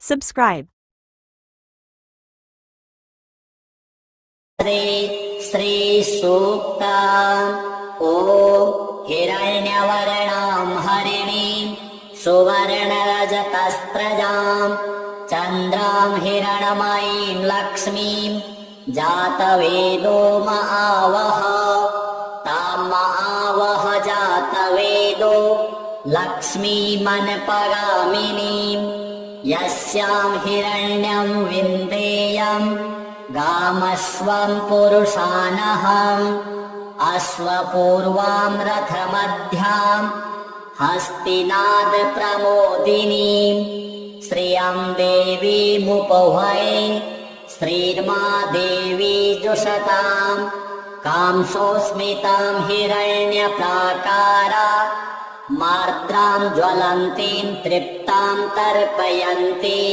Subscribe. Shri सूक्ता ॐ हिरण्यवर्णां हरिणीं सुवर्णरजतस्रजां चन्द्रां हिरणमयीं लक्ष्मीं जातवेदो महावः तां महावः जातवेदो लक्ष्मीमनपगामिनीं यस्यां हिरण्यं विन्देयम् गामस्वं पुरुषानहम् अश्वपूर्वां रथमध्यां हस्तिनाद प्रमोदिनीं श्रियं देवीमुपहये श्रीर्मा देवी जुषतां कांसोऽस्मितां हिरण्यप्राकारा मार्द्रां ज्वलन्तीं तृप्तां तर्पयन्ती।